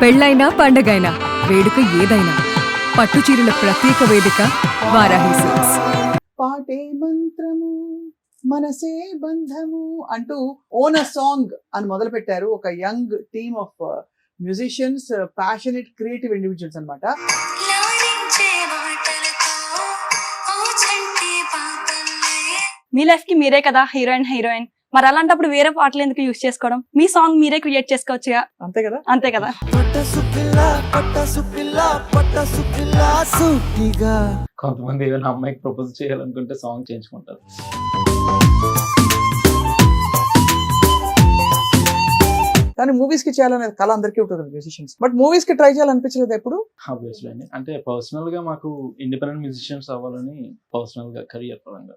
పెళ్ళైనా పండగైనా వేడుక ఏదైనా పట్టు చీరల ప్రత్యేక వేదిక వారాహి సిల్క్స్. పాటే మంత్రము మనసే బంధము అంటూ ఓన్ అ సాంగ్ అని మొదలు పెట్టారు ఒక young team of musicians, passionate creative individuals అన్నమాట. మీ లైఫ్ కి మీరే కదా హీరోయిన్, మరి అలాంటప్పుడు వేరే పాటలు ఎందుకు యూజ్ చేసుకోవడం? మీ సాంగ్ మీరే క్రియేట్ చేసుకోవచ్చుగా. అంతే కదా. అంతే కదా. కొంతమంది ఏదైనా అమ్మాయికి ప్రపోజ్ చేయాలనుకుంటే సాంగ్ చేయించుకుంటారు. కానీ మూవీస్ కి చేయాలనే కళ అందరికీ ఉంటుంది మ్యూజిషియన్స్. బట్ మూవీస్ కి ట్రై చేయాలనిపించలేదు ఎప్పుడు? ఆబ్వియస్లీ అండి, అంటే పర్సనల్ గా మాకు ఇండిపెండెంట్ మ్యూజిషియన్స్ అవ్వాలని పర్సనల్ గా కెరియర్ పరంగా.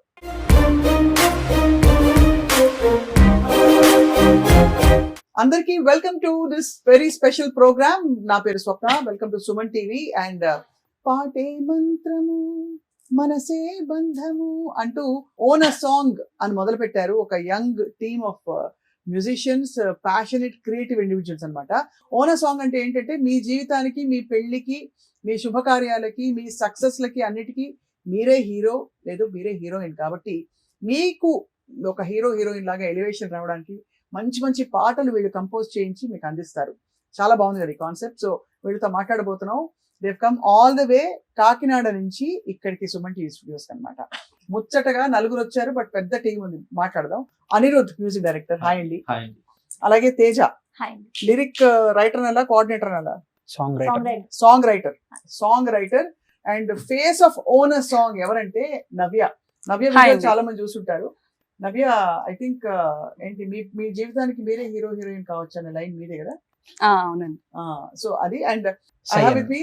అందరికీ welcome to this very special program. నా పేరు Swapna. Welcome to Suman TV. And పాటే మంత్రము మనసే బంధము అంటూ ఓన్ అ సాంగ్ అని మొదలు పెట్టారు ఒక young team of musicians, passionate creative individuals అన్నమాట. ఓన్ అ సాంగ్ అంటే ఏంటంటే మీ జీవితానికి, మీ పెళ్లికి, మీ శుభకార్యాలకి, మీ సక్సెస్లకి అన్నిటికీ మీరే హీరో లేదు మీరే హీరోయిన్. కాబట్టి మీకు ఒక హీరోయిన్ లాగా ఎలివేషన్ రావడానికి మంచి మంచి పాటలు వీళ్ళు కంపోజ్ చేయించి మీకు అందిస్తారు. చాలా బాగుంది కదా ఈ కాన్సెప్ట్. సో వీళ్ళతో మాట్లాడబోతున్నాం. Dev come all the way Kakinada నుంచి ఇక్కడికి సుమన్ టీవీ స్టూడియోస్ అనమాట. ముచ్చటగా నలుగురు వచ్చారు, బట్ పెద్ద టీం ఉంది. మాట్లాడదాం. అనిరుద్ మ్యూజిక్ డైరెక్టర్, హాయ్ అండి. అలాగే తేజ లిరిక్ రైటర్ నెల, కోఆర్డినేటర్ నెల, song writer and face of own a song ఎవరంటే నవ్య. నవ్య చాలా మంది చూసుంటారు. నవ్య, ఐ థింక్ ఏంటి మీ జీవితానికి మీరే హీరోయిన్ కావచ్చు అనే లైన్ మీదే కదా. అవునండి. సో అది. And I have with me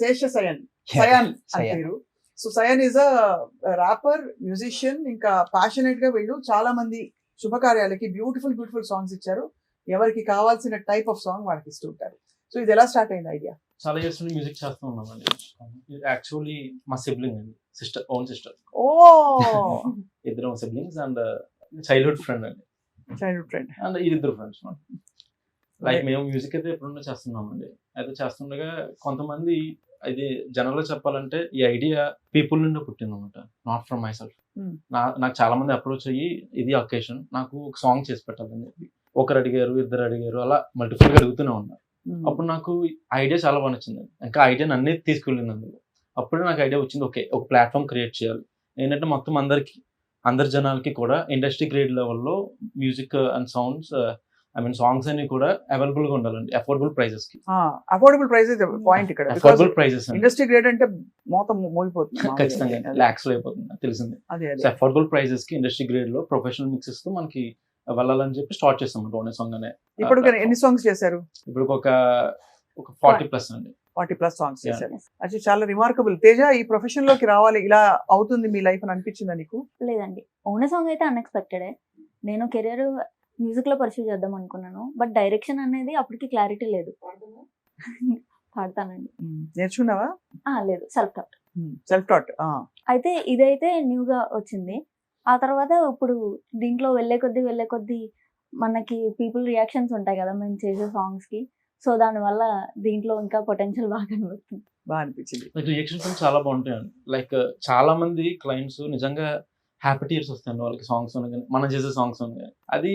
Shesha Sayan అని పేరు. So Sayan is a rapper, musician, ఇంకా ప్యాషనెట్ గా వీళ్ళు చాలా మంది శుభకార్యాలకి బ్యూటిఫుల్ సాంగ్స్ ఇచ్చారు. ఎవరికి కావాల్సిన టైప్ ఆఫ్ సాంగ్ వాళ్ళకి ఇస్తుంటారు. సో ఇది ఎలా స్టార్ట్ అయింది ఐడియా? చాలా ఇయర్స్ నుండి మ్యూజిక్ చేస్తూ ఉన్నామండి. యాక్చువల్లీ మా సిబ్లింగ్ అండి, ఓన్ సిస్టర్. ఓ ఇద్దరు సిబ్లింగ్స్ అండ్ చైల్డ్హుడ్ ఫ్రెండ్ అండి. అండ్ ఇద్దరు ఫ్రెండ్స్. లైక్ మేము మ్యూజిక్ అయితే ఎప్పుడున్నా చేస్తున్నామండి. అయితే చేస్తుండగా కొంతమంది, ఇది జనరల్ గా చెప్పాలంటే ఈ ఐడియా పీపుల్ నుండి పుట్టింది అనమాట, నాట్ ఫ్రమ్ మై సెల్ఫ్. నాకు చాలా మంది అప్రోచ్ అయ్యి ఇది అకేషన్ నాకు ఒక సాంగ్ చేసి పెట్టాలని చెప్పి ఒకరు అడిగారు, ఇద్దరు అడిగారు, అలా మల్టిపుల్ గా అడుగుతూనే ఉన్నారు. అప్పుడు నాకు ఐడియా చాలా బాగా నచ్చింది. ఇంకా ఐడియా నన్నే తీసుకెళ్ళింది అందులో. అప్పుడే నాకు ఐడియా వచ్చింది, ఓకే ఒక ప్లాట్ఫామ్ క్రియేట్ చేయాలి. ఏంటంటే మొత్తం అందరి జనాలకి కూడా ఇండస్ట్రీ గ్రేడ్ లెవెల్లో music and sounds, I mean songs అన్ని కూడా అవైలబుల్ గా ఉండాలండి, అఫోర్డబుల్ ప్రైజెస్ కి. అఫోర్డబుల్ ప్రైజెస్ పాయింట్ ఇక్కడ. అఫోర్డబుల్ ప్రైజెస్, ఇండస్ట్రీ గ్రేడ్ అంటే మొత్తం మోగిపోతుంది ఖచ్చితంగా, లాక్స్ లో అయిపోతుంది తెలిసింది. అఫోర్డబుల్ ప్రైజెస్ కి ఇండస్ట్రీ గ్రేడ్ లో ప్రొఫెషనల్ మిక్సెస్ తో మనకి వెళ్ళాలని చెప్పి స్టార్ట్ చేస్తాం ఓనే సాంగ్ అనే. ఇప్పుడు ఎన్ని సాంగ్స్ చేశారు? ఇప్పుడు ఒక 40+ అండి. 40+ సాంగ్స్ చేశారు. అది చాలా రిమార్కబుల్. తేజ, ఈ ప్రొఫెషన్ లోకి రావాలి, ఇలా అవుతుంది మీ లైఫ్ అని అనిపించిందా నీకు? లేదండి, ఓన్ సాంగ్ అయితే అన్ఎక్స్పెక్టెడ్. నేను కెరీర్ మ్యూజిక్ లో పర్సూ చేద్దాం అనుకున్నాను, బట్ డైరెక్షన్ అనేది అప్పటికి క్లారిటీ లేదు. పాడతానండి. నేర్చుకున్నావా? లేదు, సెల్ఫ్ టాట్. అయితే ఇదైతే న్యూగా వచ్చింది. ఆ తర్వాత ఇప్పుడు దీంట్లో వెళ్ళే కొద్దీ మనకి పీపుల్ రియాక్షన్స్ ఉంటాయి కదా మేము చేసే సాంగ్స్ కి. సో దానివల్ల దీంట్లో ఇంకా పొటెన్షియల్ బాగా కనబడుతుంది. బాగా అనిపించింది. రియాక్షన్స్ చాలా బాగుంటాయండి. లైక్ చాలా మంది క్లయింట్స్ నిజంగా హ్యాపీ టీయర్స్ వస్తాయండి వాళ్ళకి సాంగ్స్ కానీ మనం చేసే సాంగ్స్ కానీ. అది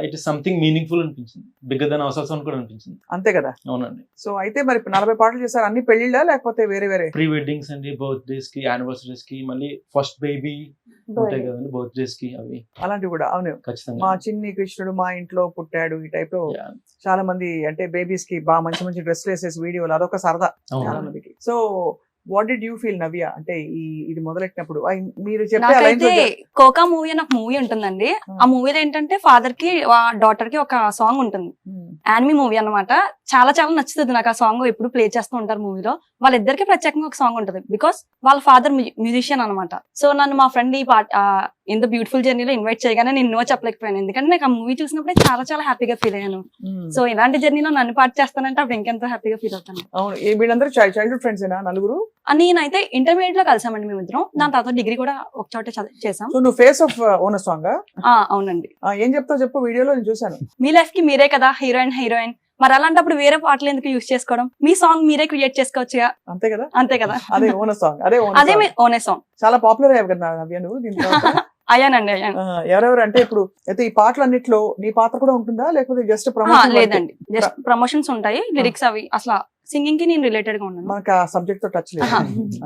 ఇట్ ఇస్ సంథింగ్ మీనింగ్ఫుల్ అనిపించింది, బిగ్గర్ దెన్ అవర్ సాంగ్ కూడా అనిపించింది. అంతే కదా. అవునండి. సో అయితే మరి 40 పాటలు చేశారు. అన్ని పెళ్లిళ్ళా లేకపోతే వేరే వేరే? ప్రీ వెడ్డింగ్స్ అండి, బర్త్డేస్ కి, యానివర్సరీస్ కి, మళ్ళీ ఫస్ట్ బేబీ ఉంటాయి కదండి బర్త్డేస్ కి, అవి అలాంటివి కూడా. అవును, ఖచ్చితంగా. మా చిన్ని కృష్ణుడు మా ఇంట్లో పుట్టాడు, ఈ టైప్ లో చాలా మంది అంటే బేబీస్ కి బాగా మంచి మంచి డ్రెస్లు వేసేసి వీడియోలు, అదొక సరదా చాలా మందికి. So what did you feel Navya, అంటే ఇది మొదలెట్టినప్పుడు మీరు చెప్పే కోకా మూవీ అని ఒక మూవీ ఉంటుందండి. ఆ మూవీలో ఏంటంటే ఫాదర్ కి డాటర్ కి ఒక సాంగ్ ఉంటుంది, యానిమీ మూవీ అన్నమాట. చాలా నచ్చుతుంది నాకు ఆ సాంగ్. ఎప్పుడు ప్లే చేస్తూ ఉంటారు మూవీలో. వాళ్ళిద్దరికి ప్రత్యేకంగా ఒక సాంగ్ ఉంటుంది, బికాస్ వాళ్ళ ఫాదర్ మ్యూజిషియన్ అనమాట. సో నన్ను మా ఫ్రెండ్ ఈ పాట ఇంత బ్యూటిఫుల్ జర్నీలో ఇన్వైట్ చేయగానే నేను నో చెప్పలేకపోయాను, ఎందుకంటే నాకు ఆ మూవీ చూసినప్పుడే చాలా హ్యాపీగా ఫీల్ అయ్యాను. సో ఇలాంటి జర్నీలో నన్ను పాట చేస్తానంటే అప్పుడు ఇంకెంత హ్యాపీగా ఫీల్ అవుతాను. వీళ్ళందరూ చైల్డ్హుడ్ ఫ్రెండ్స్ నలుగురు? నేనైతే ఇంటర్మీడియట్ లో కలిసామండి మేమిద్దరం. దాని తర్వాత డిగ్రీ కూడా ఒక చోట చేసాం. సో నువ్వు ఫేస్ ఆఫ్ ఓన్ సాంగ్? అవునండి. ఏం చెప్తావు చెప్పు, వీడియోలో నేను చూసాను. మీ లైఫ్ కి మీరే కదా హీరోయిన్, మరి అలాంటప్పుడు వేరే పాటలు ఎందుకు యూజ్ చేసుకోవడం? మీ సాంగ్ మీరే క్రియేట్ చేసుకోవచ్చుగా. అంతే కదా, అంతే కదా, అదే ఓన్ సాంగ్, అదే మీ ఓనే సాంగ్. చాలా పాపులర్ అయ్యావు కదా నవ్య నువ్వు దీని తర్వాత. అయ్యానండి, అయ్యాను. ఎవరెవరు అంటే ఇప్పుడు అయితే ఈ పాటలన్నిట్లో నీ పాత్ర కూడా ఉంటుందా లేకపోతే జస్ట్ లేదండి, జస్ట్ ప్రమోషన్స్ ఉంటాయి, లిరిక్స్ అవి అసలు సింగింగ్ కి నేను రిలేటెడ్ గా ఉన్నాను. మనకి ఆ సబ్జెక్ట్ తో టచ్ లేదు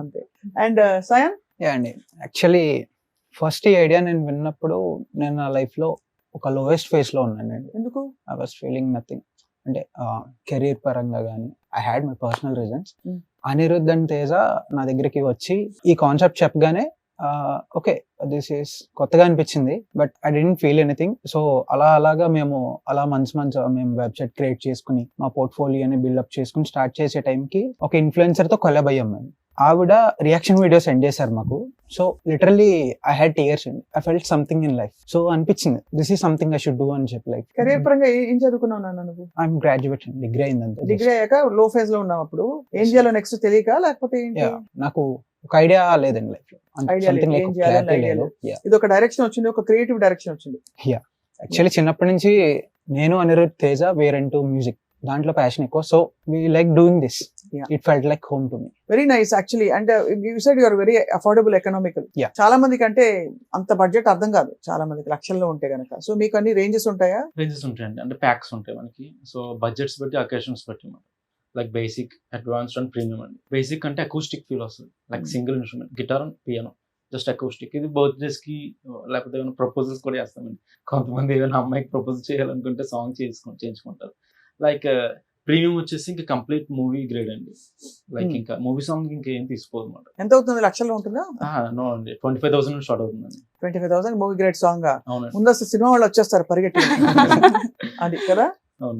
అంతే. అండ్ సయన్ అండి యాక్చువల్లీ ఫస్ట్ ఈ ఐడియా నేను విన్నప్పుడు నేను నా లైఫ్ లో ఒక లోయెస్ట్ ఫేజ్ లో ఉన్నానండి. ఎందుకు? ఐ వాస్ ఫీలింగ్ నథింగ్, అంటే కెరీర్ పరంగా కానీ I had my personal reasons. Anirudh and Teja నా దగ్గరికి వచ్చి ఈ కాన్సెప్ట్ చెప్పగానే ఓకే దిస్ ఈస్ కొత్తగా అనిపించింది, but I didn't feel anything. So అలాగా మేము అలా మంత్స్ మేము వెబ్సైట్ క్రియేట్ చేసుకుని మా పోర్ట్ఫోలియోని బిల్డప్ చేసుకుని స్టార్ట్ చేసే టైంకి ఒక ఇన్ఫ్లుయెన్సర్ తో కొలాబ్ అయ్యాం మేము. ఆవిడ రియాక్షన్ వీడియో సెండ్ చేశారు మాకు. So literally I had tears అండి. I felt something in life. So అనిపించింది this is something I should do అని చెప్పి. లైక్ కెరీర్ పరంగా ఏం చదువుకున్నావు నాన్న నువ్వు? ఐఎమ్ గ్రాడ్యుయేట్ అండి, డిగ్రీ అయిందంటే. డిగ్రీ అయ్యాక లో ఫేజ్ లో ఉన్నావు, అప్పుడు ఏం చేయాలో నెక్స్ట్ తెలియక లేకపోతే ఏంటి? నాకు ఒక ఐడియా లేదండి లైఫ్ లో. ఐడియా లేదు, ఏం చేయాలని ఐడియా లేదు. ఇది ఒక డైరెక్షన్ వచ్చింది, ఒక క్రియేటివ్ డైరెక్షన్ వచ్చింది. యాక్చువల్లీ చిన్నప్పటి నుంచి నేను Anirudh Teja were into music, దాంట్లో ప్యాషన్ ఎక్కువ. So we like doing this, it felt like home to me. Very nice actually. And you said you are very affordable economical. చాలా మందికి అంటే అంత బడ్జెట్ అర్థం కాదు, చాలా మందికి లక్షల్లో ఉంటే గనక. సో మీకు అన్ని రేంజెస్ ఉంటాయా? రేంజెస్ ఉంటాయండి, అంటే ప్యాక్స్ ఉంటాయి మనకి. సో బడ్జెట్స్ బట్టి అకేషన్స్ బట్టి మనం like basic, advanced and premium అండి. బేసిక్ అంటే అకూస్టిక్ ఫీల్ వస్తుంది, like single instrument, guitar and piano, just acoustic. ఇది బర్త్డేస్ కి లేకపోతే ఏమైనా ప్రపోజల్స్ కూడా చేస్తామండి. కొంతమంది ఏదైనా అమ్మాయికి ప్రపోజ్ చేయాలనుకుంటే సాంగ్ చేయించుకుంటారు. లైక్ ప్రీమియం వచ్చేసి ఇంకా కంప్లీట్ మూవీ గ్రేడ్ అండి. లైక్ ఇంకా మూవీ సాంగ్ ఇంకా ఏం తీసుకోదు అనమాట. ఎంత అవుతుంది? లక్షల్లో ఉంటుందా? నో అండి, 25,000 నుంచి స్టార్ట్ అవుతుందండి. 25,000 మూవీ గ్రేడ్ సాంగ్. అవునండి, ముందు అసలు సినిమా వాళ్ళు వచ్చేస్తారు పరిగెట్టి. అది కదా.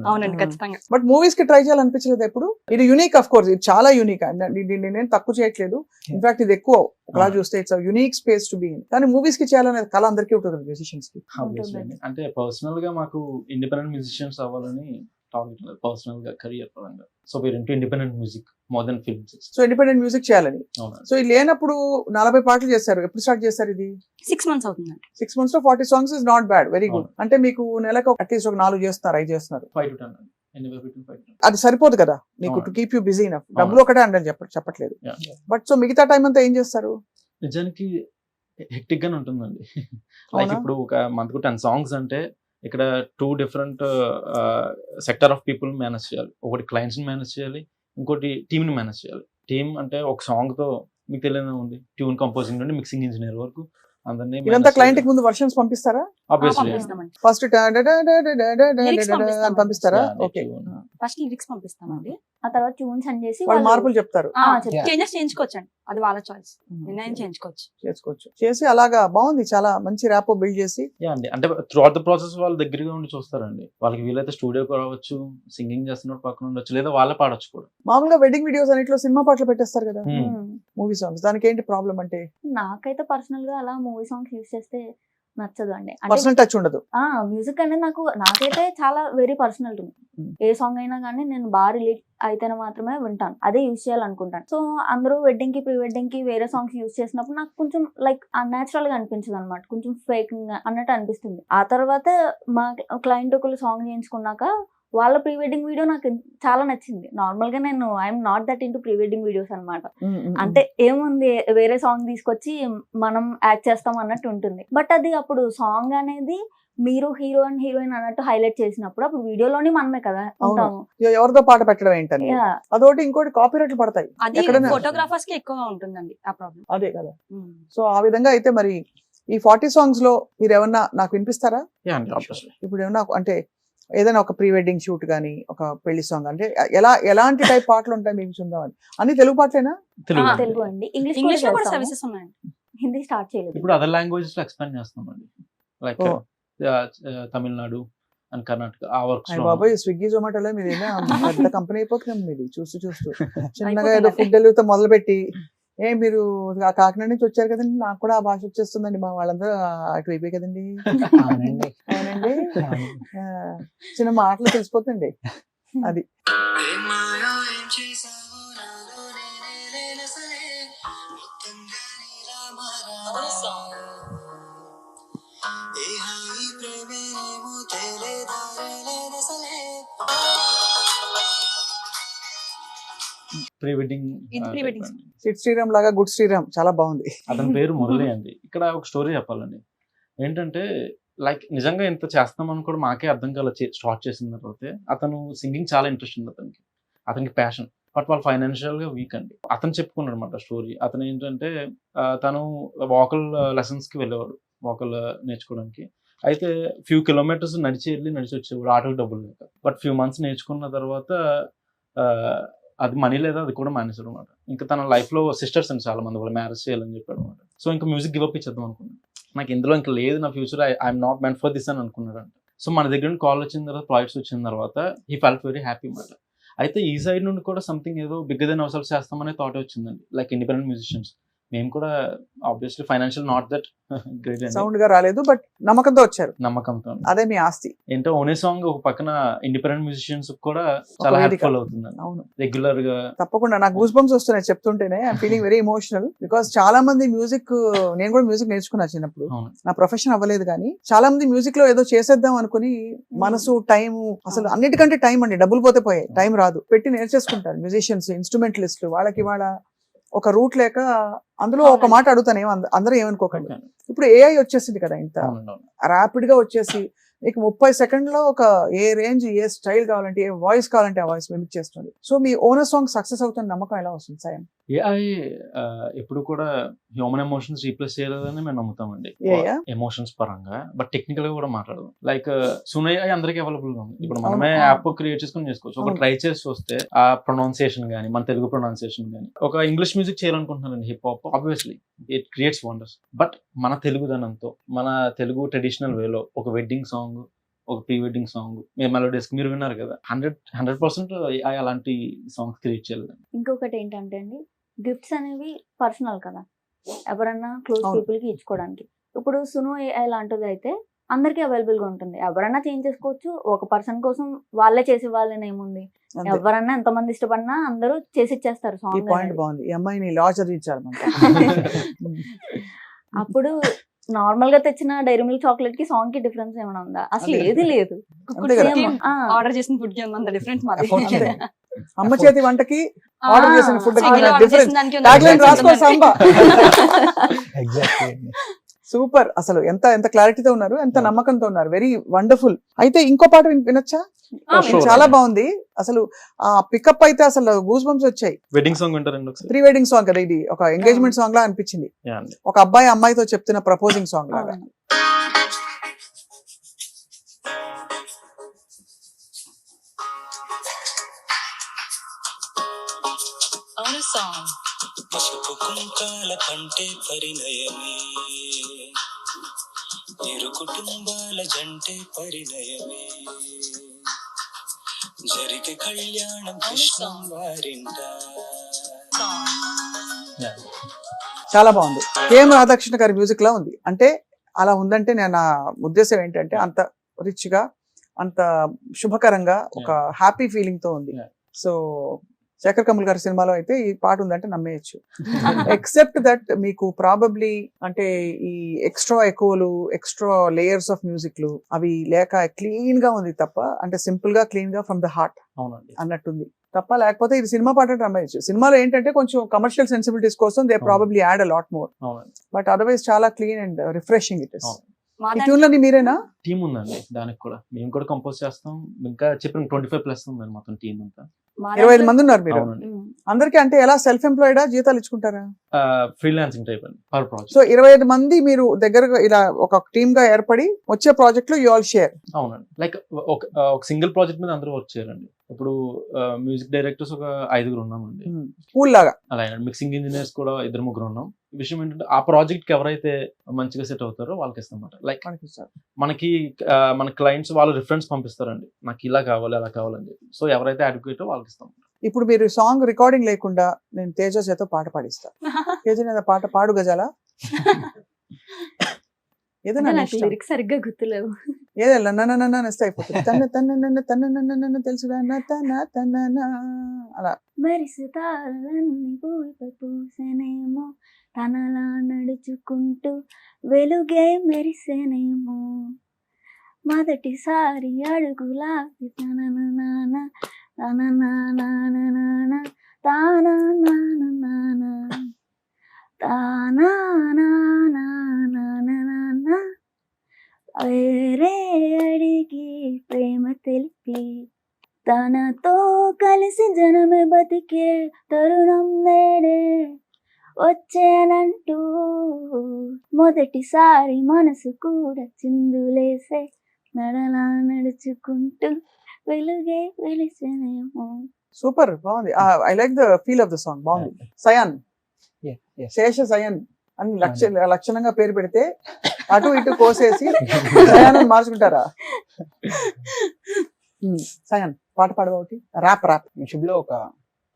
అవునండి, ఖచ్చితంగా. బట్ మూవీస్ కి ట్రై చేయాలనిపించలేదు ఎప్పుడు? ఇది యూనిక్, ఆఫ్ కోర్స్ ఇది చాలా యూనిక్. నేను తక్కువ చేయట్లేదు, ఇన్ఫాక్ట్ ఇది ఎక్కువ ఒకలా చూస్తే it's unique space to be in. కానీ మూవీస్ కి చేయాలనే కళ అందరికీ ఉంటుంది మ్యూజిషియన్స్ కి. అంటే పర్సనల్ గా మాకు ఇండిపెండెంట్ మ్యూజిషియన్స్ అవ్వాలని టార్గెట్, పర్సనల్ గా కెరియర్ పరంగా. So we're into independent music more than films. So independent music చేయాలని. సో ఇది లేనప్పుడు 40 పాటలు చేస్తారు. ఎప్పుడు స్టార్ట్ చేస్తారు ఇది? 6 months అవుతుంది. 6 months లో 40 songs is not bad, very good. అంటే మీకు నెలకు అట్లీస్ట్ ఒక 4 చేస్తున్నారు, 5 చేస్తున్నారు. 5 to 10 anywhere between 5 to 10. అది సరిపోదు కదా నీకు to keep you busy enough. డబ్బులు ఒకటే అంటే చెప్పట్లేదు, బట్ సో మిగతా టైం అంతా ఏం చేస్తారు? నిజానికి హెక్టిక్ గానే ఉంటుందండి. లైక్ ఇప్పుడు ఒక మంత్ కు 10 songs అంటే ఇక్కడ 2 different sector of people manage చేయాలి. ఒకటి క్లయింట్స్ ని మేనేజ్ చేయాలి, ఇంకోటి టీమ్ ని మేనేజ్ చేయాలి. టీమ్ అంటే ఒక సాంగ్ తో మీకు తెలియదు ఉంది, ట్యూన్ కంపోజింగ్ నుండి మిక్సింగ్ ఇంజనీర్ వరకు అందరినీ. ఇదంతా క్లయింట్ కి ముందు వర్షన్స్ పంపిస్తారా? ఆబ్వియస్లీ ఫస్ట్ పంపిస్తారా? ఓకే, ఫస్ట్ లిరిక్స్ పంపిస్తామండి, ఆ తర్వాత ట్యూన్స్ అని చేసి వాళ్ళు మార్పులు చెప్తారు. చేంజెస్ చేయించుకోవచ్చండి, అది వాళ్ళ చాయిస్, నిర్ణయం చేసుకోవచ్చు. చేసి అలాగా బాగుంది, చాలా మంచి ర్యాపో బిల్డ్ చేసి. అంటే త్రూఅవుట్ ద ప్రాసెస్ వాళ్ళు దగ్గరగా ఉండి చూస్తారండి. వాళ్ళకి వీలైతే స్టూడియోకి రావచ్చు, సింగింగ్ చేస్తున్నప్పుడు పక్కన ఉండొచ్చు, లేదా వాళ్ళే పాడొచ్చు కూడా. మామూలుగా వెడ్డింగ్ వీడియోస్ అన్నిట్లో సినిమా పాటలు పెట్టేస్తారు కదా, మూవీ సాంగ్స్, దానికి ఏంటి ప్రాబ్లం? అంటే నాకైతే పర్సనల్ గా అలా మూవీ సాంగ్స్ యూస్ చేస్తే నచ్చదు అండి. పర్సనల్ టచ్ ఉండదు. మ్యూజిక్ అనేది నాకైతే చాలా వెరీ పర్సనల్. ఏ సాంగ్ అయినా కానీ నేను బాగా రిలేట్ అయితేనే మాత్రమే వింటాను, అదే యూజ్ చేయాలనుకుంటాను. సో అందరూ వెడ్డింగ్ కి, ప్రీ వెడ్డింగ్ కి వేరే సాంగ్స్ యూజ్ చేసినప్పుడు నాకు కొంచెం లైక్ అన్యాచురల్ గా అనిపించదు అనమాట, కొంచెం ఫేక్ అన్నట్టు అనిపిస్తుంది. ఆ తర్వాత మా క్లయింట్ ఒకళ్ళు సాంగ్ చేయించుకున్నాక వాళ్ళ ప్రీ వెడ్డింగ్ వీడియో నాకు చాలా నచ్చింది. నార్మల్ గా నేను I'm not that into pre wedding videos అనమాట. అంటే ఏముంది, వేరే సాంగ్ తీసుకొచ్చి మనం యాక్ట్ చేస్తాం అన్నట్టు ఉంటుంది. బట్ అది అప్పుడు సాంగ్ అనేది మీరు హీరో అండ్ హీరోయిన్ అన్నట్టు హైలైట్ చేసినప్పుడు అప్పుడు వీడియోలోని మనమే కదా ఉంటాము. ఎవరితో పాట పెట్టడం ఏంటని అదొకటి, ఇంకోటి కాపీరైట్లు పడతాయి. ఫోటోగ్రాఫర్స్ కి ఎక్కువగా ఉంటుందండి ఆ ప్రాబ్లం. అదే కదా. సో ఆ విధంగా అయితే మరి ఈ 40 songs లో మీరు ఏమన్నా నాకు వినిపిస్తారా? ఇప్పుడు ఏమన్నా అంటే ఏదైనా ఒక ప్రీ వెడ్డింగ్ షూట్ గానీ, ఒక పెళ్లి సాంగ్, అంటే ఎలాంటి టైప్ పాటలు ఉంటాయి మీకు చూద్దామని? అన్ని తెలుగు పాటలేనా? తెలుగు అండి, ఇంగ్లీష్ లో కూడా సర్వీసెస్ ఉన్నాయండి. హిందీ స్టార్ట్ చేయలేదు, ఇప్పుడు అదర్ లాంగ్వేజెస్ లో ఎక్స్పాండ్ చేస్తున్నామండి. Like Tamil Nadu and Karnataka. ఆ వర్క్స్ బాబాయ్ స్విగ్గీ జొమాటోలో మీరు పెద్ద కంపెనీ అయిపోతుంది మీది చూస్తూ చిన్నగా ఏదో ఫుడ్ డెలివరీతో మొదలు పెట్టి. మీరు కాకినాడ నుంచి వచ్చారు కదండి, నాకు కూడా ఆ భాష వచ్చేస్తుందండి, మా వాళ్ళందరూ అటు అయిపోయి కదండి. అవునండి, చిన్న మాటలు తెలిసిపోతుంది అది. Pre wedding. ఇది ప్రీ వెడ్డింగ్. సిడ్ శ్రీరామ్ లాగా గుడ్ శ్రీరామ్ చాలా బాగుంది. అతని పేరు మురళి అండి. ఇక్కడ ఒక స్టోరీ చెప్పాలండి. ఏంటంటే లైక్ నిజంగా ఇంత చేస్తామని కూడా మాకే అర్థం కాల స్టార్ట్ చేసిన తర్వాత. అతను సింగింగ్ చాలా ఇంట్రెస్ట్ ఉంది అతనికి ప్యాషన్. బట్ వాళ్ళు ఫైనాన్షియల్ గా వీక్ అండి. అతను చెప్పుకున్నాడు అనమాట స్టోరీ. అతను ఏంటంటే తను వోకల్ లెసన్స్ కి వెళ్ళేవాడు, వోకల్ నేర్చుకోవడానికి. అయితే ఫ్యూ కిలోమీటర్స్ నడిచి వచ్చేవాడు ఆటోకి డబ్బులు లేక. బట్ ఫ్యూ మంత్స్ నేర్చుకున్న తర్వాత అది మనీ లేదా అది కూడా మానేశాడు అనమాట. ఇంకా తన లైఫ్ లో సిస్టర్స్ అండి చాలా మంది, వాళ్ళు మ్యారేజ్ చేయాలని చెప్పాడు అనమాట. సో ఇంకా మ్యూజిక్ గివ్ అప్ ఇచ్చేద్దాం అనుకున్నాను. నాకు ఇందులో ఇంకా లేదు, నా future I'm not meant for this అని అనుకున్నాడు. సో మన దగ్గర నుండి కాల్ వచ్చిన తర్వాత, ప్రాజెక్ట్స్ వచ్చిన తర్వాత హీ ఫెల్ట్ వెరీ హ్యాపీ అన్నమాట. అయితే ఈ సైడ్ నుండి కూడా సంథింగ్ ఏదో బిగ్గర్ దెన్ అవర్ సెల్వ్స్ చేస్తామనే థాట్ వచ్చిందండి. లైక్ ఇండిపెండెంట్ మ్యూజిషియన్స్ మేము కూడా obviously financial not that great అండి, సౌండ్ గా రాలేదు బట్ నమ్మకంతో వచ్చారు. నమ్మకంతో. అదే మీ ఆస్తి. ఏంటో ఓనే సాంగ్ ఒక పక్కన ఇండిపెండెంట్ మ్యూజిషియన్స్ కూడా చాలా హెల్ప్ఫుల్ అవుతుందండి. అవును, రెగ్యులర్ గా. తప్పకుండా నాకు గూస్ బంప్స్ వస్తున్నాయి చెప్తుంటేనే. I'm feeling very emotional because చాలా మంది మ్యూజిక్, నేను కూడా మ్యూజిక్ నేర్చుకున్నా చిన్నప్పుడు. నా ప్రొఫెషన్ అవ్వలేదు కానీ చాలా మంది మ్యూజిక్ లో ఏదో చేసేద్దాం అనుకుని మనసు, టైం, అసలు అన్నిటికంటే టైం అండి. డబ్బులు పోతే పోయాయి, టైం రాదు. పెట్టి నేర్చేసుకుంటారు మ్యూజిషియన్స్, ఇన్స్ట్రుమెంటలిస్టులు. వాళ్ళకి వాళ్ళ ఒక రూట్ లేక. అందులో ఒక మాట అడుగుతాను, అందరూ ఏమనుకోకండి. ఇప్పుడు ఏఐ వచ్చేసింది కదా, ఇంత ర్యాపిడ్ గా వచ్చేసి మీకు 30 సెకండ్లో ఒక ఏ రేంజ్, ఏ స్టైల్ కావాలంటే, ఏ వాయిస్ కావాలంటే ఆ వాయిస్ మిమిక్ చేస్తుంది. సో మీ ఓనర్ సాంగ్ సక్సెస్ అవుతున్న నమ్మకం ఎలా వస్తుంది సాయం? ఏఐ ఎప్పుడు కూడా హ్యూమన్ ఎమోషన్స్ రీప్లేస్ చేయలేదని మేము నమ్ముతామండి, ఎమోషన్స్ పరంగా. బట్ టెక్నికల్ గా కూడా మాట్లాడదాం. లైక్ సునయ్య అందరికి అవైలబుల్ గా ఉంది. ఇప్పుడు మనమే యాప్ క్రియేట్ చేసుకుని చేసుకోవచ్చు. ఒక ట్రై చేసి వస్తే ఆ ప్రొనౌన్సియేషన్ కానీ, మన తెలుగు ప్రొనౌన్సియేషన్ కానీ, ఒక ఇంగ్లీష్ మ్యూజిక్ చేయాలనుకుంటున్నారండి, hip hop, obviously it creates wonders. But మన తెలుగుదనంతో, మన తెలుగు ట్రెడిషనల్ వేలో ఒక వెడ్డింగ్ సాంగ్, ఒక ప్రీ వెడ్డింగ్ సాంగ్, మెలోడీస్ మీరు విన్నారు కదా, 100% అలాంటి సాంగ్స్ క్రియేట్ చేయాలి. ఇంకొకటి ఏంటంటే అండి, గిఫ్ట్స్ అనేవి పర్సనల్ కదా, ఎవరన్నా క్లోజ్ పీపుల్ కి ఇచ్చుకోవడానికి. ఇప్పుడు సును ఏఐ లాంటిది అయితే అందరికి అవైలబుల్ గా ఉంటుంది, ఎవరన్నా చేంజ్ చేసుకోవచ్చు. ఒక పర్సన్ కోసం వాళ్ళే చేసి వాళ్ళని ఏముంది, ఎవరన్నా ఎంతమంది ఇష్టపడినా అందరూ చేసి ఇచ్చేస్తారు సాంగ్. పాయింట్ బాగుంది, ఈ అమ్మాయిని లాచర్ ఇచ్చారు. అప్పుడు నార్మల్ గా తెచ్చిన డైరీ మిల్క్ చాక్లెట్ కి సాంగ్ కి డిఫరెన్స్ ఏమైనా ఉందా? అసలు ఏది లేదు. ఆర్డర్ చేసిన ఫుడ్ కి అంత డిఫరెన్స్ మాది. అమ్మ చేతి వంటకి ఆర్డర్ చేసిన ఫుడ్ సూపర్. అసలు ఎంత ఎంత క్లారిటీతో ఉన్నారు, ఎంత నమ్మకంతో ఉన్నారు. Very wonderful. అయితే ఇంకో పాట వినొచ్చా? చాలా బాగుంది. అసలు ఆ పికప్ అయితే అసలు గూస్ బంప్స్ వచ్చాయి. వెడ్డింగ్ సాంగ్ వింటారండి? ప్రీ వెడ్డింగ్ సాంగ్ కదా ఇది, ఒక ఎంగేజ్మెంట్ సాంగ్ లా అనిపించింది. ఒక అబ్బాయి అమ్మాయితో చెప్తున్న ప్రపోజింగ్ సాంగ్ లాగా. పసుపు కుంకాల కంటే పరిణయమే, ఇరు కుటుంబాల జంటే పరిణయమే, జరిగే కళ్యాణం కృష్ణం వారింట. చాలా బాగుంది. కేఎం రాధాకృష్ణ గారి మ్యూజిక్ లా ఉంది. అంటే అలా ఉందంటే నా ఉద్దేశం ఏంటంటే అంత రిచ్ గా, అంత శుభకరంగా, ఒక హ్యాపీ ఫీలింగ్ తో ఉంది. సో శేఖర్ కమల్ గారి సినిమాలో అయితే ఈ పాట ఉందంటే నమ్మేయచ్చు. ఎక్సెప్ట్ దట్ మీకు ప్రాబబ్లీ అంటే ఈ ఎక్స్ట్రా ఎక్కువలు, ఎక్స్ట్రా లేయర్స్ ఆఫ్ మ్యూజిక్లు అవి లేక క్లీన్ గా ఉంది తప్ప, అంటే సింపుల్ గా క్లీన్ గా ఫ్రమ్ ద హార్ట్ అన్నట్టుంది తప్ప, లేకపోతే ఇది సినిమా పాట అంటే నమ్మేయచ్చు. సినిమాలో ఏంటంటే కొంచెం కమర్షియల్ సెన్సిబిలిటీస్ కోసం they probably add a lot more, but otherwise చాలా clean and refreshing it is. ఈ ట్యూన్లని మీరేనా? టీమ్ ఉందండి దానికి కూడా, మేము కూడా కంపోజ్ చేస్తాం. ఇంకా చెప్పిన 25+ ఉందండి మొత్తం టీమ్ అంతా. 25 మంది ఉన్నారు మీరు అందరికి. అంటే ఎలా సెల్ఫ్ ఎంప్లాయిడా, జీతాలు ఇచ్చుకుంటారా? ఫ్రీలాన్సింగ్ టైప్ అండి పర్ ప్రాజెక్ట్. సో 25 మంది మీరు దగ్గరగా ఇలా ఒక టీమ్ గా ఏర్పడి వచ్చే ప్రాజెక్ట్ లో యు ఆల్ షేర్? అవునండి. లైక్ ఒక సింగిల్ ప్రాజెక్ట్ మీద అందరూ వర్క్ చేయాలండి. ఇప్పుడు మ్యూజిక్ డైరెక్టర్స్ ఒక 5 ఉన్నామండి, స్కూల్ లాగా. అలాగే మిక్సింగ్ ఇంజనీర్స్ కూడా 2-3 ఉన్నాం. విషయం ఏంటంటే ఆ ప్రాజెక్ట్ కి ఎవరైతే మంచిగా సెట్ అవుతారో వాళ్ళకి ఇస్తాం. లైక్ మనకి మన క్లయింట్స్ వాళ్ళు రిఫరెన్స్ పంపిస్తారండి, నాకు ఇలా కావాలి అలా కావాలని చెప్పి. సో ఎవరైతే అడ్వకేటో వాళ్ళకి ఇస్తాం. ఇప్పుడు మీరు సాంగ్ రికార్డింగ్ లేకుండా నేను తేజ చేత పాట పాడిస్తా. తేజ మీద పాట పాడు గజాల ఏదైనా లిరిక్స్ సరిగ్గా గుర్తులేవు. ఏదైనా నన్ను అయిపోతుంది. తన తన నన్ను తన నన్ను తెలుసుగా తన తన అలా మెరిసితారన్నీ పూపై పూసేనేమో, తనలా నడుచుకుంటూ వెలుగే మెరిసేనేమో, మొదటిసారి అడుగులా తన నాన్న తన నాన్న తానా నానా నానా తానా నానా నానా వేరే అడిగి ప్రేమ తెలిపి తనతో కలిసి జనమే బతికే తరుణం నేడే వచ్చేనంటూ మొదటిసారి మనసు కూడా చిందులేసే నడలా నడుచుకుంటూ వెలుగే వెలిసేనేమో. సూపర్, బాగుంది. I like the feel of the song. బాగుంది. సయాన్, శేష సయన్ అని లక్షణంగా పేరు పెడితే అటు ఇటు కోసేసి సయాన్ అని మార్చుకుంటారా? సయాన్ పాట పాడవా ఒకటి, ర్యాప్. యూట్యూబ్ లో ఒక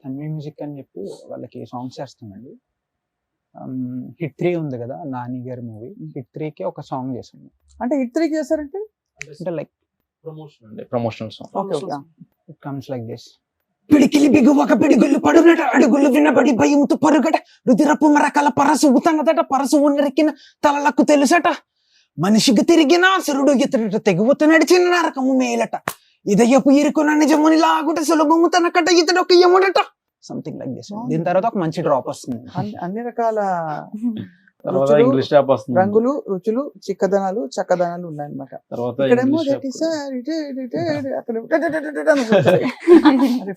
తన్వి మ్యూజిక్ అని చెప్పి వాళ్ళకి సాంగ్స్ చేస్తామండి. హిట్ 3 ఉంది కదా నాని గారి మూవీ, హిట్ 3కి ఒక సాంగ్ చేసాము. అంటే హిట్ 3 చేశారంటే అంటే like promotional song. Okay, it comes like this. పిడికిలి బిగువక పిడిగుళ్ళు పడునట అడుగులు వినబడి భయముతో పరుగట రుదిరపు మరకల పరసు ఊతన్నదట పరసు ఉన్నరెక్కిన తలలకు తెలుసట మనిషికి తిరిగిన అసురుడు ఇతడట తెగువత నడిచిన నరకము మేలట ఇదయ్యపు ఇరుకున నిజముని లాగుట సులభము తనకట ఇతడొక యముడట సంథింగ్ లైక్ దిస్. దీని తర్వాత ఒక మంచి డ్రాప్ వస్తుంది. అన్ని రకాల తర్వాత రుచులు, ఇంగ్లీష్ ర్యాప్ వస్తుంది. రంగులు, రుచులు, చిక్కదనాలు, చక్కదనాలు ఉన్నాయన్నమాట. తర్వాత ఇక్కడేమో ఇంగ్లీష్ ర్యాప్.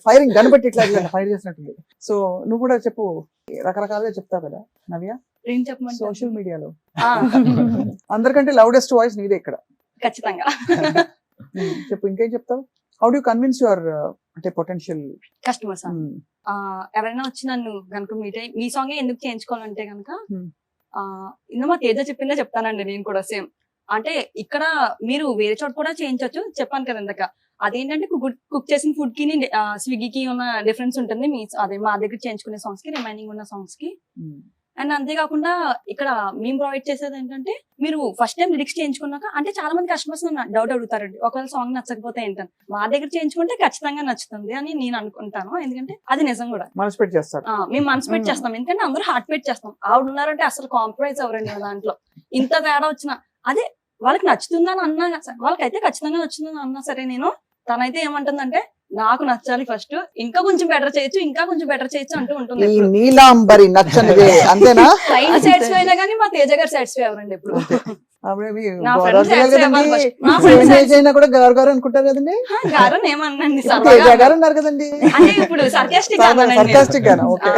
ఫైరింగ్ గణపట్టి ఇట్లా ఫైర్ చేసినట్టుంది. సో నువ్వు కూడా చెప్పు, రకరకాలుగా చెప్తావు కదా నవ్య. ఏం చెప్పమంటారు? సోషల్ మీడియాలో ఆ, అందరికంటే లౌడెస్ట్ వాయిస్ నీదే ఇక్కడ. ఖచ్చితంగా చెప్పు, ఇంకేం చెప్తావు? హౌ డు కన్విన్స్ యువర్ అంటే పొటెన్షియల్ కస్టమర్స్ ఎవరైనా వచ్చి నన్ను కనుక మీట్ అయ్యి మీ సాంగ్ ఎందుకు చేయించుకోవాలంటే కనుక ఇందులో మా తేజ చెప్పిందే చెప్తానండి నేను కూడా సేమ్. అంటే ఇక్కడ మీరు వేరే చోట కూడా చేయించవచ్చు, చెప్పాను కదా ఇందాక. అదేంటంటే కుక్ చేసిన ఫుడ్ కి స్విగ్గీకి ఉన్న డిఫరెన్స్ ఉంటుంది. మీ అదే మా దగ్గర చేయించుకునే సాంగ్స్ కి, రిమైనింగ్ ఉన్న సాంగ్స్ కి. అండ్ అంతేకాకుండా ఇక్కడ మేము ప్రొవైడ్ చేసేది ఏంటంటే, మీరు ఫస్ట్ టైం లిరిక్స్ చేయించుకున్నాక, అంటే చాలా మంది కస్టమర్స్ డౌట్ అడుగుతారండి, ఒకవేళ సాంగ్ నచ్చకపోతే ఏంటని. మా దగ్గర చేయించుకుంటే ఖచ్చితంగా నచ్చుతుంది అని నేను అనుకుంటాను. ఎందుకంటే అది నిజం కూడా. మనసు పెట్టి చేస్తారు. మేము మనసు పెట్టి చేస్తాం, ఎందుకంటే అందరూ హార్ట్ పెట్టి చేస్తాం. ఆవిడ ఉన్నారంటే అసలు కాంప్రమైజ్ అవ్వరండి దాంట్లో. ఇంత తేడా వచ్చినా అదే వాళ్ళకి నచ్చుతుందని అన్నా, వాళ్ళకైతే ఖచ్చితంగా నచ్చుతుందని అన్నా సరే, నేను తనైతే ఏమంటుందంటే నాకు నచ్చాలి ఫస్ట్, ఇంకా కొంచెం బెటర్ చేయొచ్చు, ఇంకా కొంచెం బెటర్ చేయొచ్చు అంటూ ఉంటుంది. ఈ నీలాంబరి నచ్చనిదే అంతేనా? క్లయింట్ సాటిస్ఫై అయినా కానీ మా తేజ గారు సాటిస్ఫై అవ్వరండి ఎప్పుడు. అప్పుడేమి నా గోదావరి friends జిల్లా satisfy కదండి, అవ్వాలి first. మా friends ఏం satisfy- అయినా కూడా గారు గారు అనుకుంటారు కదండి. గారని ఏమన్నాండి, తేజ గారు అన్నారు కదండి. అంటే ఇప్పుడు సర్కాస్టిక్ సర్కాస్టిక్ గానా? ఓకే.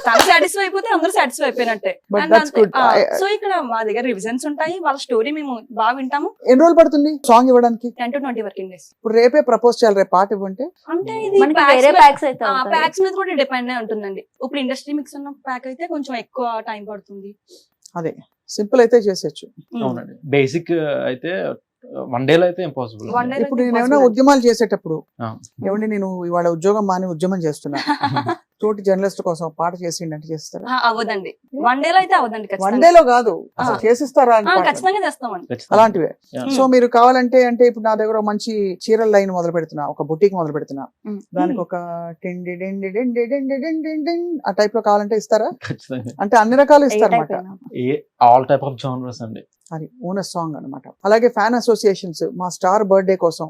తను సాటిస్ఫై అయిపోతే అందరూ సాటిస్ఫై అయిపోయినట్టే. But that's good. సో ఇక్కడ మా దగ్గర రివిజన్స్ ఉంటాయి, వాళ్ళ స్టోరీ మేము బాగా వింటాము. ఎన్ని రోజులు పడుతుంది సాంగ్ ఇవ్వడానికి? 10 to 20 వర్కింగ్ డేస్. ఇప్పుడు రేపే ప్రపోజ్ చేయాలి, రేపు పాట ఇవ్వంటే అంటే ఇది మనకి వేరే ప్యాక్స్ అయితే అవుతాయి. ప్యాక్స్ మీద కూడా డిపెండ్ అయి ఉంటుందండి. ఇప్పుడు ఇండస్ట్రీ మిక్స్ ఉన్న ప్యాక్ అయితే కొంచెం ఎక్కువ టైం పడుతుంది. అదే సింపుల్ అయితే చేసేయచ్చు. అవునండి. బేసిక్ అయితే 1 day లో అయితే ఇంపాసిబుల్. One day లో ఇప్పుడు అయితే నేను ఏమైనా possible. ఉద్యమాలు చేసేటప్పుడు ఆ. ఏమండి నేను ఇవాళ ఉద్యోగం మాని ఉద్యమం చేస్తున్నా, తోటి జర్నలిస్ట్ కోసం పాట చేసిండి అంటే చేస్తారా? అవ్వదండి, 1 day లో అయితే అవ్వదండి. 1 ఖచ్చితంగా. day లో కాదు, అసలు చేసిస్తారా అని పాట. ఖచ్చితంగా చేస్తామండి. అలాంటివే. Yeah. సో మీరు కావాలంటే, అంటే ఇప్పుడు నా దగ్గర ఒక మంచి చీరల లైన్ మొదలు పెడుతున్నా, ఒక బుటీక్ మొదలు పెడుతున్నా, దానికి ఒక టెండి డెండి డెండి డెండి డెండి డెండి ఆ టైప్ లో కావాలంటే ఇస్తారా? ఖచ్చితంగా. అంటే అన్ని రకాలు ఏ ఇస్తారన్నమాట. type అయినా. ఆల్ టైప్ ఆఫ్ జానర్స్ అండి. అది ఓనర్ సాంగ్ అన్నమాట. అలాగే ఫ్యాన్ అసోసియేషన్స్, మా స్టార్ బర్త్డే కోసం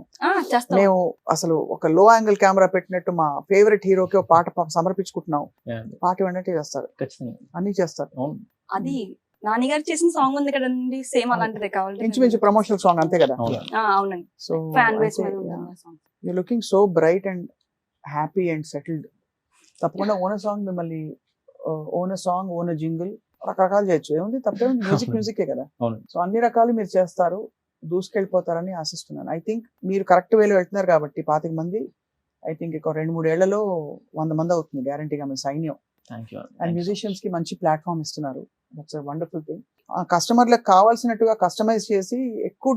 చేస్తాం. మేము అసలు ఒక లో యాంగిల్ కెమెరా పెట్టినట్టు మా ఫేవరెట్ హీరోకి ఒక పాట సమర్పించుకుంటున్నాం, Yeah అండి. పాట ఇవ్వండి చేస్తారు, ఖచ్చితంగా. అన్ని చేస్తారు. అవును. అది నాని గారు చేసిన సాంగ్ ఉంది కదండి, సేమ్ అలాంటిదే కావాలి. ఇంచుమించు ప్రమోషనల్ సాంగ్ అంతే కదా. అవును. అవునండి. సో ఫ్యాన్ బేస్ మీద ఉంటుంది song. You looking so bright and happy and settled. తప్పకుండా ఓనర్ సాంగ్ మిమ్మల్ని ఓనర్ సాంగ్, ఓనర్ జింగిల్ రకరకాలు చేయొచ్చు, ఏముంది తప్పే ఉంది. మ్యూజికే కదా. అవును. సో అన్ని రకాలు మీరు చేస్తారు, దూసుకెళ్ళిపోతారని ఆశిస్తున్నాను. ఐ థింక్ మీరు కరెక్ట్ వేలో వెళ్తున్నారు కాబట్టి 25 మంది, ఐ థింక్ ఒక 2-3 ఏళ్లలో 100 మంది అవుతుంది గ్యారంటీగా మీ సైన్యం. Thank you. అండ్ మ్యూజిషియన్స్ కి మంచి ప్లాట్ఫామ్ ఇస్తున్నారు. That's wonderful thing. ఆ కస్టమర్లకు కావాల్సినట్టుగా కస్టమైజ్ చేసి, ఎక్కువ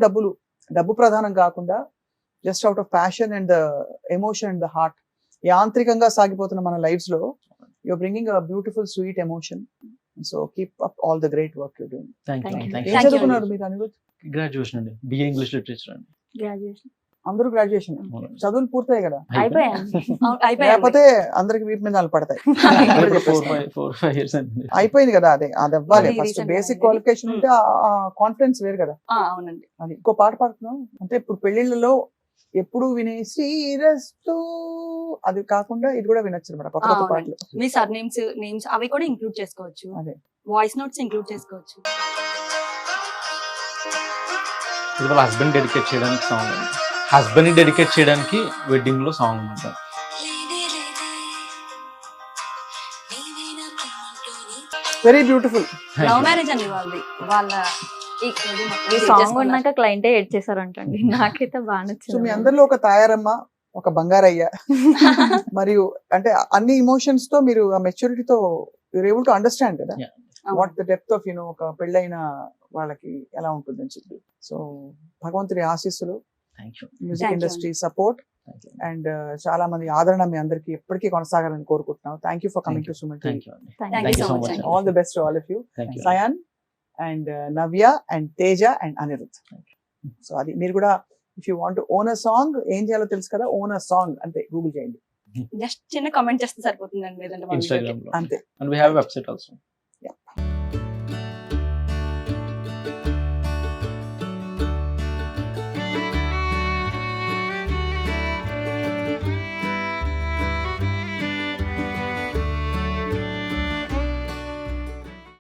డబ్బు ప్రధానం కాకుండా, just out of passion and the emotion and the heart, యాంత్రికంగా సాగిపోతున్న మన లైఫ్స్ లో you're bringing a beautiful sweet emotion. So keep up all the great work you doing. Thank you. Thank you. Thank ఏం you. Thank you. చదువుకున్నారు మీరు Anirudh? Graduation అండి. BA English literature అండి. Graduation అందరూ గ్రాడ్యుయేషన్ అవును. చదువులు పూర్తయి కదా, అయిపోయాను. లేకపోతే అందరికి వీటి మీద పడతాయి. 4-5 years అండి. అయిపోయింది కదా, అది అవ్వాలి. అది ఫస్ట్ recent బేసిక్ గా క్వాలిఫికేషన్ ఉంటే ఆ కాన్ఫిడెన్స్ వేరు కదా. అవునండి. అది ఇంకో పాట పాడుతున్నాం అంటే, ఇప్పుడు పెళ్లిళ్ళలో ఎప్పుడు వినే శ్రీరస్తు అది కాకుండా ఇది కూడా వినొచ్చు అనమాట, కొత్త కొత్త అవునండి. పాటలు. మీ సర్ నేమ్స్ అవి కూడా ఇంక్లూడ్ చేసుకోవచ్చు, అదే. వాయిస్ నోట్స్ ఇంక్లూడ్ చేసుకోవచ్చు. ఇది వాళ్ళ హస్బెండ్ డెడికేట్ చేయడానికి సాంగ్ అండి. హస్బెండ్ ని డెడికేట్ చేయడానికి వెడ్డింగ్ లో సాంగ్ అనమాట. Very beautiful. లవ్ మ్యారేజ్ అండి వాళ్ళది. వాళ్ళ ఈ సాంగ్ ఉన్నాక క్లయింటే ఎడ్ చేశారంటండి. నాకైతే బాగా సో నచ్చింది. మీ అందరిలో ఒక తాయారమ్మ, ఒక బంగారయ్య, మరియు అంటే అన్ని ఇమోషన్స్ తో మీరు ఆ మెచ్యూరిటీతో యూర్ ఏబుల్ టు అండర్స్టాండ్ కదా వాట్ ద డెప్త్ ఆఫ్ ఒక పెళ్ళైన వాళ్ళకి ఎలా ఉంటుందని చెప్పి. సో భగవంతుడి ఆశీస్సులు, thank you. Music Thank you. Industry support and చాలా మంది ఆదరణ మీ అందరికి ఎప్పటికీ కొనసాగాలని కోరుకుంటున్నాం. Thank you for coming to Suman thank you అండి. Thank Thank you. you so much. All the best to all of you. Thank you. సయాన్ and Navya and Teja and Anirudh. So అది మీరు కూడా if you want own a song ఏం చేయాలో తెలుసు కదా, own a song అంతే, Google చేయండి జస్ట్ చిన్న కామెంట్ చేస్తే సరిపోతుందండి, లేదంటే ఇన్స్టాగ్రామ్ లో అంతే. And we have website also.